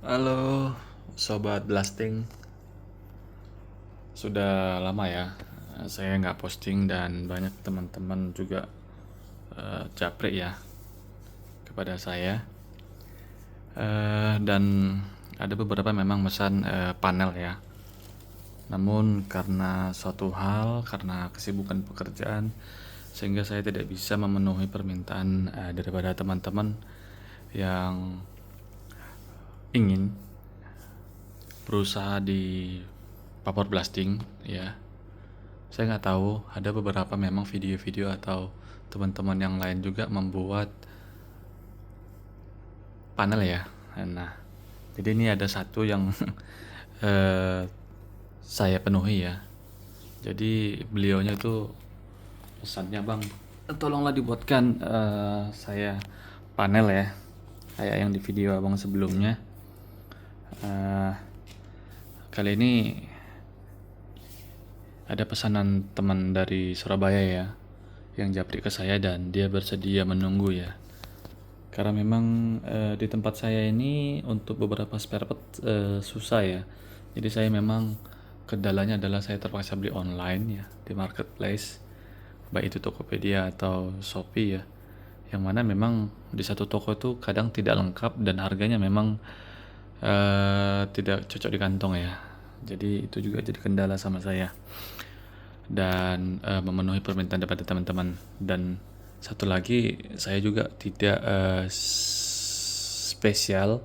Halo, sobat blasting. Sudah lama ya, saya nggak posting dan banyak teman-teman juga japri ya kepada saya. Dan ada beberapa memang mesan panel ya. Namun karena suatu hal, karena kesibukan pekerjaan, sehingga saya tidak bisa memenuhi permintaan daripada teman-teman yang ingin berusaha di paper blasting ya. Saya nggak tahu, ada beberapa memang video-video atau teman-teman yang lain juga membuat panel ya. Nah, jadi ini ada satu yang eh, saya penuhi ya. Jadi beliaunya itu pesannya, bang, tolonglah dibuatkan saya panel ya, kayak yang di video abang sebelumnya. Eh, Kali ini ada pesanan teman dari Surabaya ya, yang japri ke saya dan dia bersedia menunggu ya. Karena memang di tempat saya ini untuk beberapa spare part susah ya. Jadi saya memang kendalanya adalah saya terpaksa beli online ya di marketplace, baik itu Tokopedia atau Shopee ya. Yang mana memang di satu toko itu kadang tidak lengkap dan harganya memang tidak cocok di kantong ya. Jadi itu juga jadi kendala sama saya dan memenuhi permintaan daripada teman-teman. Dan satu lagi, saya juga tidak spesial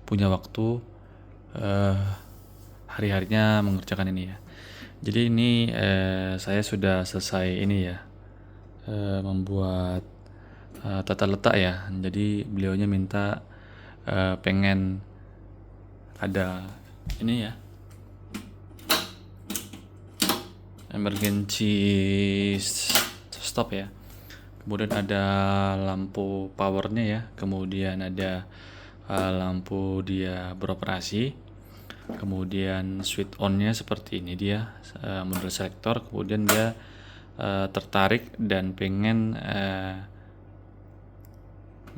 punya waktu hari-harinya mengerjakan ini ya. Jadi ini saya sudah selesai ini ya, membuat tata letak ya. Jadi beliaunya minta pengen ada ini ya, emergency stop ya. Kemudian ada lampu powernya ya, kemudian ada lampu dia beroperasi, kemudian switch onnya seperti ini dia, model selektor. Kemudian dia tertarik dan pengen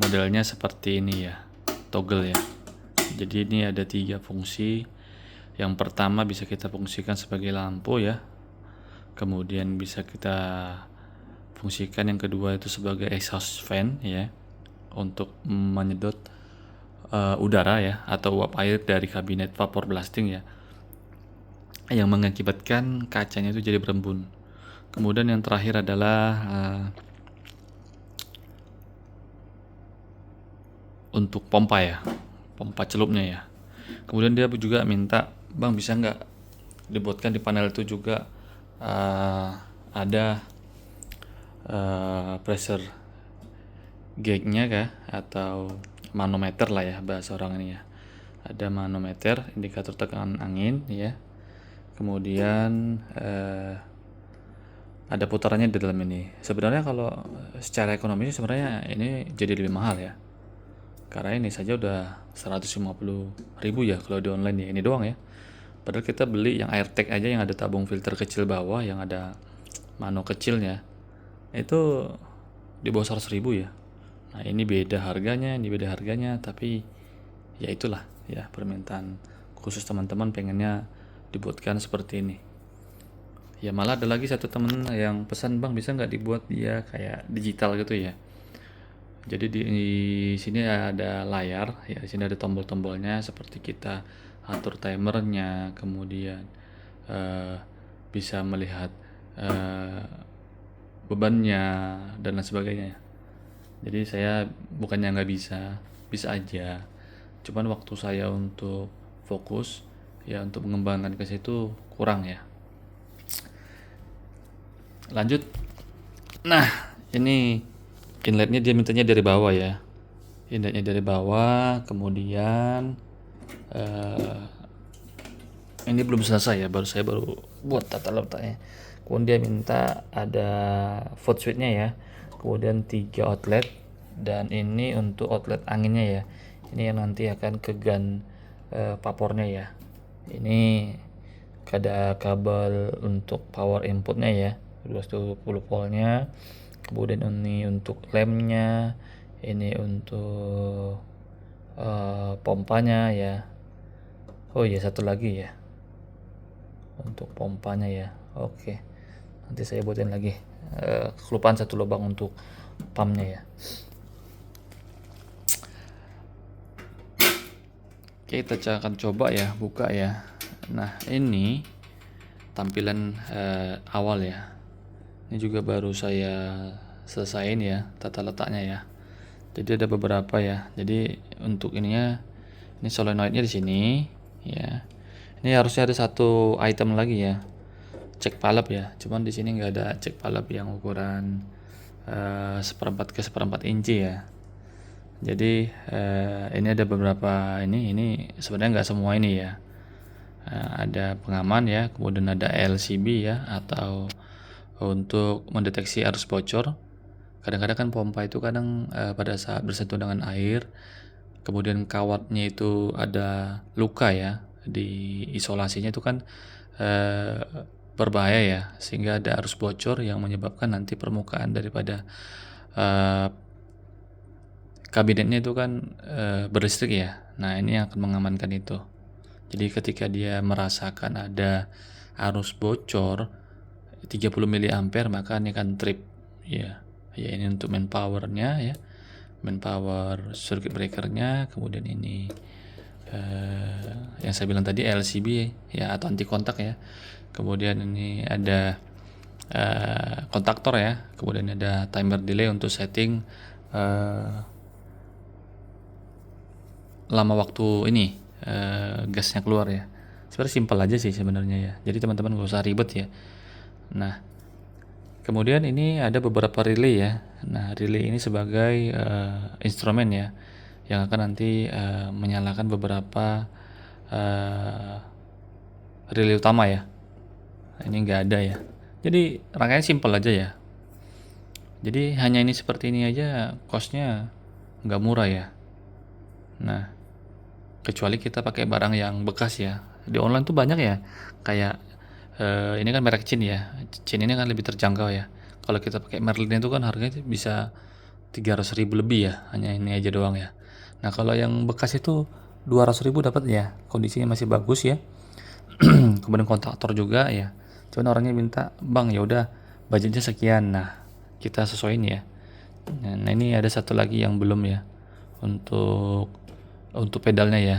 modelnya seperti ini ya, toggle ya. Jadi ini ada 3 fungsi. Yang pertama bisa kita fungsikan sebagai lampu ya, kemudian bisa kita fungsikan yang kedua itu sebagai exhaust fan ya, untuk menyedot udara ya atau uap air dari kabinet vapor blasting ya, yang mengakibatkan kacanya itu jadi berembun. Kemudian yang terakhir adalah untuk pompa ya, pompa celupnya ya. Kemudian dia juga minta, bang bisa nggak dibuatkan di panel itu juga ada pressure gauge-nya kah, atau manometer lah ya bahasa orang ini ya. Ada manometer, indikator tekanan angin ya. Kemudian ada putarannya di dalam ini. Sebenarnya kalau secara ekonomi sebenarnya ini jadi lebih mahal ya. Karena ini saja udah 150.000 ya kalau di online ya, ini doang ya. Padahal kita beli yang AirTag aja yang ada tabung filter kecil bawah, yang ada mano kecilnya, itu di bawah 100.000 ya. Nah ini beda harganya, ini beda harganya, tapi ya itulah ya, permintaan khusus teman-teman pengennya dibuatkan seperti ini. Ya malah ada lagi satu temen yang pesan, bang bisa nggak dibuat dia kayak digital gitu ya. Jadi di sini ada layar ya, di sini ada tombol-tombolnya seperti kita atur timernya, kemudian eh, bisa melihat eh, bebannya dan lain sebagainya. Jadi saya bukannya nggak bisa, bisa aja. Cuman waktu saya untuk fokus ya untuk mengembangkan ke situ kurang ya. Lanjut. Nah, ini inletnya dia mintanya dari bawah ya. Inletnya dari bawah, kemudian eh, ini belum selesai ya, saya baru buat tata letaknya. Kemudian dia minta ada foot switch-nya ya, kemudian 3 outlet, dan ini untuk outlet anginnya ya. Ini yang nanti akan ke gun vapornya ya. Ini ada kabel untuk power inputnya ya, 220 voltnya. Kemudian ini untuk lemnya, ini untuk pompanya ya. Oh iya, satu lagi ya untuk pompanya ya. Oke, nanti saya buatin lagi. Kelupaan satu lubang untuk pumpnya ya. Oke, kita akan coba ya buka ya. Nah, ini tampilan awal ya. Ini juga baru saya selesaiin ya tata letaknya ya. Jadi ada beberapa ya. Jadi untuk ininya, ini solenoidnya di sini ya. Ini harusnya ada satu item lagi ya, cek palep ya. Cuman di sini nggak ada cek palep yang ukuran seperempat ke seperempat inci ya. Jadi ini ada beberapa ini sebenarnya nggak semua ini ya. Ada pengaman ya, kemudian ada LCB ya, atau untuk mendeteksi arus bocor. Kadang-kadang kan pompa itu kadang pada saat bersentuhan dengan air, kemudian kawatnya itu ada luka ya, di isolasinya itu kan eh, berbahaya ya, sehingga ada arus bocor yang menyebabkan nanti permukaan daripada eh, kabinetnya itu kan berlistrik ya. Nah, ini yang akan mengamankan itu. Jadi ketika dia merasakan ada arus bocor 30 ampere, maka ini akan trip ya. Ya, ini untuk main powernya ya. Main power circuit breakernya, kemudian ini yang saya bilang tadi LCB ya, atau anti kontak ya. Kemudian ini ada kontaktor ya. Kemudian ada timer delay untuk setting lama waktu ini gasnya keluar ya. Sebenarnya simpel aja sih sebenarnya ya. Jadi teman-teman gak usah ribet ya. Nah, kemudian ini ada beberapa relay ya. Nah, relay ini sebagai instrumen ya, yang akan nanti menyalakan beberapa relay utama ya. Nah, ini nggak ada ya. Jadi rangkaian simpel aja ya. Jadi hanya ini seperti ini aja, costnya nggak murah ya. Nah, kecuali kita pakai barang yang bekas ya. Di online tuh banyak ya, kayak ini kan merek Chin ya. Chin ini kan lebih terjangkau ya. Kalau kita pakai Merlin itu kan harganya bisa 300.000 lebih ya, hanya ini aja doang ya. Nah, kalau yang bekas itu 200.000 dapat ya, kondisinya masih bagus ya. Kemudian kontaktor juga ya. Cuman orangnya minta, "Bang, ya udah budgetnya sekian." Nah, kita sesuaiin ya. Nah, ini ada satu lagi yang belum ya. Untuk pedalnya ya.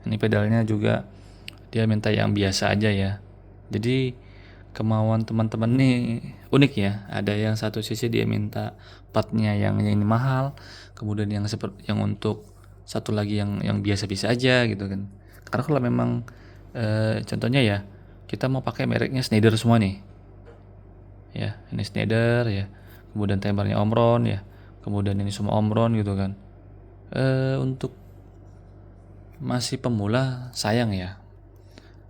Ini pedalnya juga dia minta yang biasa aja ya. Jadi kemauan teman-teman nih unik ya. Ada yang satu sisi dia minta partnya yang ini mahal, kemudian yang seperti yang untuk satu lagi yang biasa-biasa aja gitu kan. Karena kalau memang contohnya ya, kita mau pakai mereknya Schneider semua nih. Ya, ini Schneider ya. Kemudian timernya Omron ya. Kemudian ini semua Omron gitu kan. Untuk masih pemula sayang ya.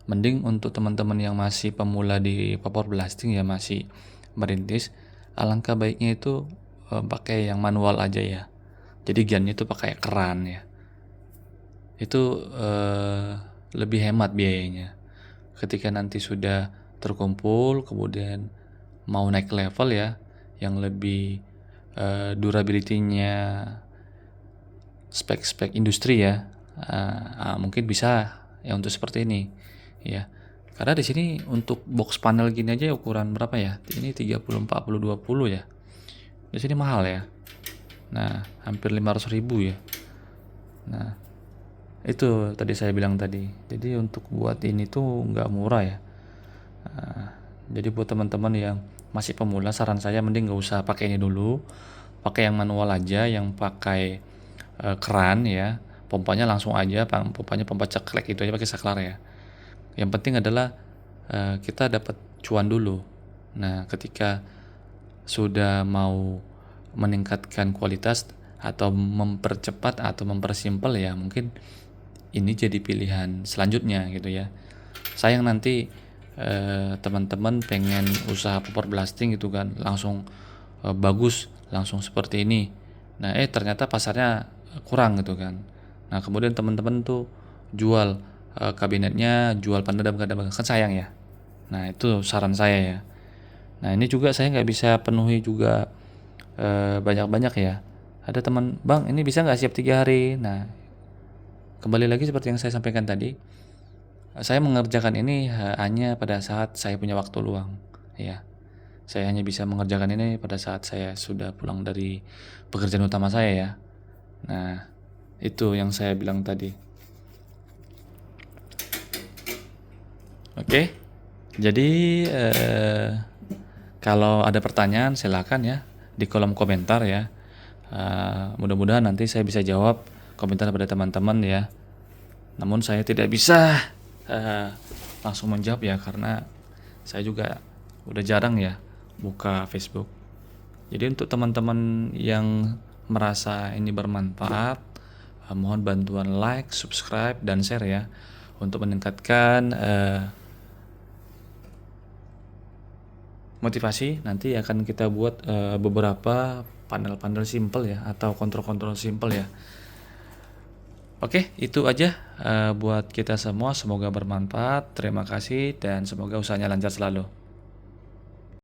Mending untuk teman-teman yang masih pemula di power blasting ya, masih merintis, alangkah baiknya itu pakai yang manual aja ya. Jadi giannya itu pakai keran ya. Itu lebih hemat biayanya. Ketika nanti sudah terkumpul, kemudian mau naik level ya, yang lebih durability-nya spek-spek industri ya, mungkin bisa ya untuk seperti ini ya. Karena di sini untuk box panel gini aja ukuran berapa ya? Ini 30 40 20 ya. Di sini mahal ya. Nah, hampir 500.000 ya. Nah, itu tadi saya bilang tadi. Jadi untuk buat ini tuh nggak murah ya. Jadi buat teman-teman yang masih pemula, saran saya mending nggak usah pakai ini dulu. Pakai yang manual aja, yang pakai keran ya. Pompanya langsung aja, pompanya pompa ceklek itu aja pakai saklar ya. Yang penting adalah kita dapat cuan dulu. Nah, ketika sudah mau meningkatkan kualitas atau mempercepat atau mempersimpel ya, mungkin ini jadi pilihan selanjutnya gitu ya. Sayang nanti teman-teman pengen usaha power blasting gitu kan, langsung bagus, langsung seperti ini. Nah, ternyata pasarnya kurang gitu kan. Nah, kemudian teman-teman tuh jual kabinetnya, jual peredam-peredam, kan sayang ya. Nah, itu saran saya ya. Nah, ini juga saya nggak bisa penuhi juga banyak-banyak ya. Ada teman, "Bang, ini bisa nggak siap 3 hari?" Nah, kembali lagi seperti yang saya sampaikan tadi, Saya mengerjakan ini hanya pada saat saya punya waktu luang, ya. Saya hanya bisa mengerjakan ini pada saat saya sudah pulang dari pekerjaan utama saya ya. Nah, itu yang saya bilang tadi. Oke. Jadi kalau ada pertanyaan silakan ya di kolom komentar ya. Mudah-mudahan nanti saya bisa jawab komentar pada teman-teman ya. Namun saya tidak bisa langsung menjawab ya karena saya juga udah jarang ya buka Facebook. Jadi untuk teman-teman yang merasa ini bermanfaat, mohon bantuan like, subscribe, dan share ya untuk meningkatkan motivasi. Nanti akan kita buat beberapa panel-panel simple ya atau kontrol-kontrol simple ya. Oke, itu aja buat kita semua. Semoga bermanfaat. Terima kasih dan semoga usahanya lancar selalu.